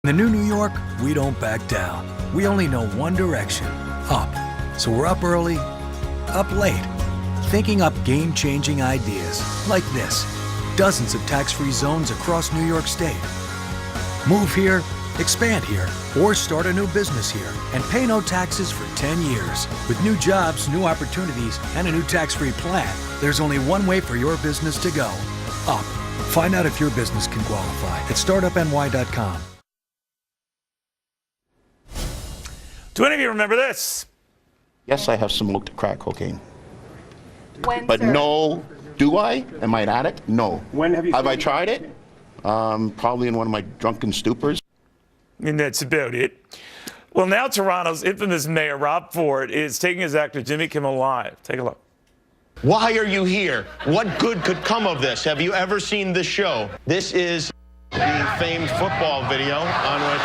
In the new York, we don't back down. We only know one direction, up. So we're up early, up late, thinking up game-changing ideas like this. Dozens of tax-free zones across New York State. Move here, expand here, or start a new business here and pay no taxes for 10 years. With new jobs, new opportunities, and a new tax-free plan, there's only one way for your business to go, up. Find out if your business can qualify at startupny.com. Do any of you remember this? Yes, I have smoked crack cocaine. When, But sir? no, do I? Am I an addict? No. When have you Have I seen- tried it? Probably in one of my drunken stupors. And that's about it. Well, now Toronto's infamous mayor, Rob Ford, is taking his actor Jimmy Kimmel live. Take a look. Why are you here? What good could come of this? Have you ever seen this show? This is the famed football video on which...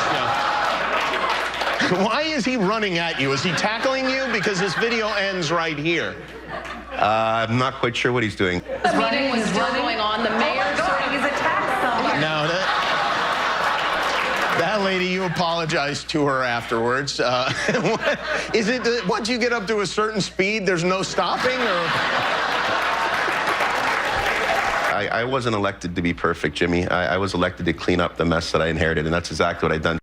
Why is he running at you? Is he tackling you? Because this video ends right here. I'm not quite sure what he's doing. The meeting was still going on. The mayor starting his attack somewhere. No, that lady, you apologized to her afterwards. Is it once you get up to a certain speed, there's no stopping? Or? I wasn't elected to be perfect, Jimmy. I was elected to clean up the mess that I inherited, and that's exactly what I've done.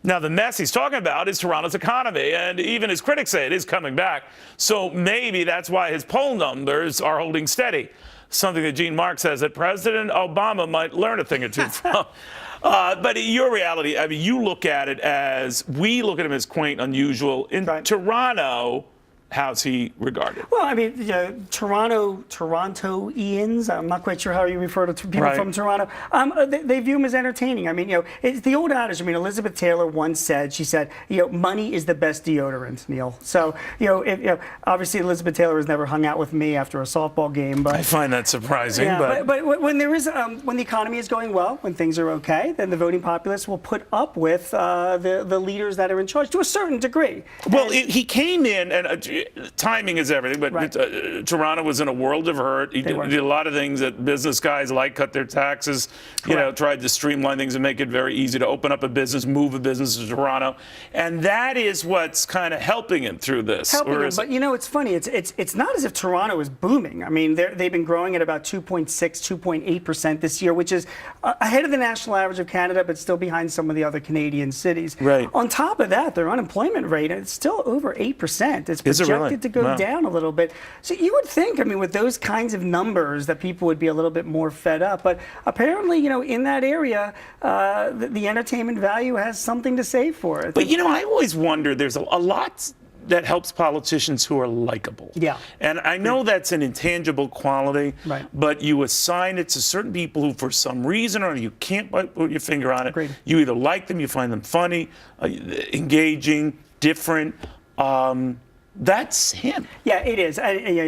Now, the mess he's talking about is Toronto's economy, and even his critics say it is coming back. So maybe that's why his poll numbers are holding steady, something that Gene Mark says that President Obama might learn a thing or two from. But your reality, I mean, you look at it as, we look at him as quaint, unusual. In Toronto, how's he regarded? Well, I mean, Torontoians, I'm not quite sure how you refer to people from Toronto. They view him as entertaining. I mean, it's the old adage. I mean, Elizabeth Taylor once said, she said, money is the best deodorant, Neil. So, obviously Elizabeth Taylor has never hung out with me after a softball game. But I find that surprising. Yeah, but when there is, when the economy is going well, when things are okay, then the voting populace will put up with the leaders that are in charge to a certain degree. Well, he came in, and timing is everything, but Toronto was in a world of hurt. He did a lot of things that business guys like, cut their taxes, tried to streamline things and make it very easy to open up a business, move a business to Toronto. And that is what's kind of helping him through this. But it's funny. It's not as if Toronto is booming. I mean, they've been growing at about 2.6, 2.8% this year, which is ahead of the national average of Canada, but still behind some of the other Canadian cities. Right. On top of that, their unemployment rate, it's still over 8%. It's projected to go down a little bit. So you would think, I mean, with those kinds of numbers, that people would be a little bit more fed up. But apparently, in that area, the entertainment value has something to say for it. But, I always wonder, there's a lot that helps politicians who are likable. Yeah. And I know that's an intangible quality, right, but you assign it to certain people who, for some reason, or you can't put your finger on it. Agreed. You either like them, you find them funny, engaging, different. That's him. Yeah, it is.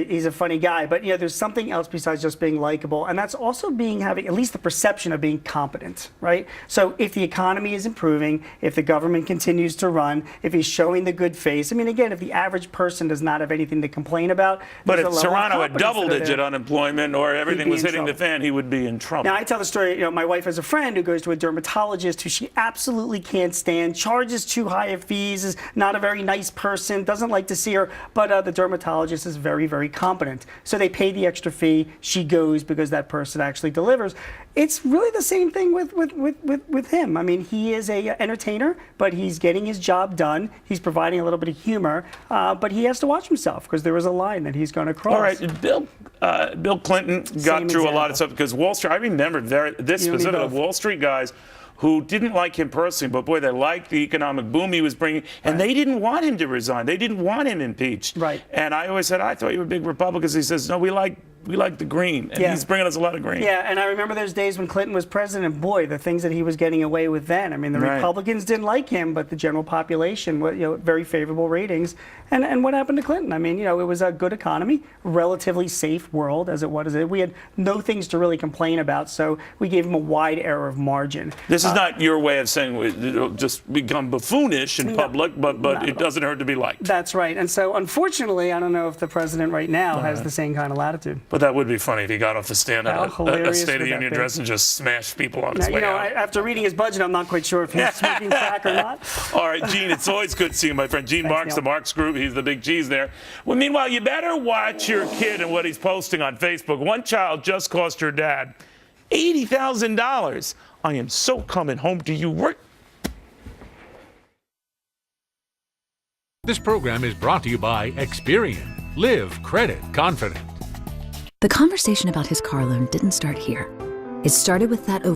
He's a funny guy, but there's something else besides just being likable, and that's also having at least the perception of being competent, right? So if the economy is improving, if the government continues to run, if he's showing the good face, I mean, again, if the average person does not have anything to complain about, but if Toronto had double-digit unemployment or everything was hitting the fan, he would be in trouble. Now, I tell the story. My wife has a friend who goes to a dermatologist who she absolutely can't stand, charges too high of fees, is not a very nice person, doesn't like to see her. But the dermatologist is very, very competent. So they pay the extra fee. She goes because that person actually delivers. It's really the same thing with him. I mean, he is a entertainer, but he's getting his job done. He's providing a little bit of humor, but he has to watch himself because there is a line that he's going to cross. All right, Bill Clinton got through a lot of stuff because Wall Street. I remember this specific Wall Street guys who didn't like him personally, but boy, they liked the economic boom he was bringing, and they didn't want him to resign. They didn't want him impeached. Right. And I always said, I thought you were big Republicans. He says, no, we like the green, and he's bringing us a lot of green. Yeah, and I remember those days when Clinton was president, and boy, the things that he was getting away with then. I mean, the Republicans didn't like him, but the general population, very favorable ratings. And what happened to Clinton? I mean, it was a good economy, relatively safe world as it was. We had no things to really complain about, so we gave him a wide error of margin. This is not your way of saying it'll just become buffoonish in public, but it doesn't hurt to be liked. That's right. And so, unfortunately, I don't know if the president right now has the same kind of latitude. But But that would be funny if he got off the stand How at a hilarious State of would the that Union be? address and just smashed people on Now, his way out. after reading his budget, I'm not quite sure if he's smoking crack or not. All right, Gene, it's always good seeing my friend Gene Marks, Neil. the Marks Group. He's the big cheese there. Well, meanwhile, you better watch your kid and what he's posting on Facebook. One child just cost her dad $80,000. I am so coming home to you. This program is brought to you by Experian. Live credit confident. The conversation about his car loan didn't start here. It started with that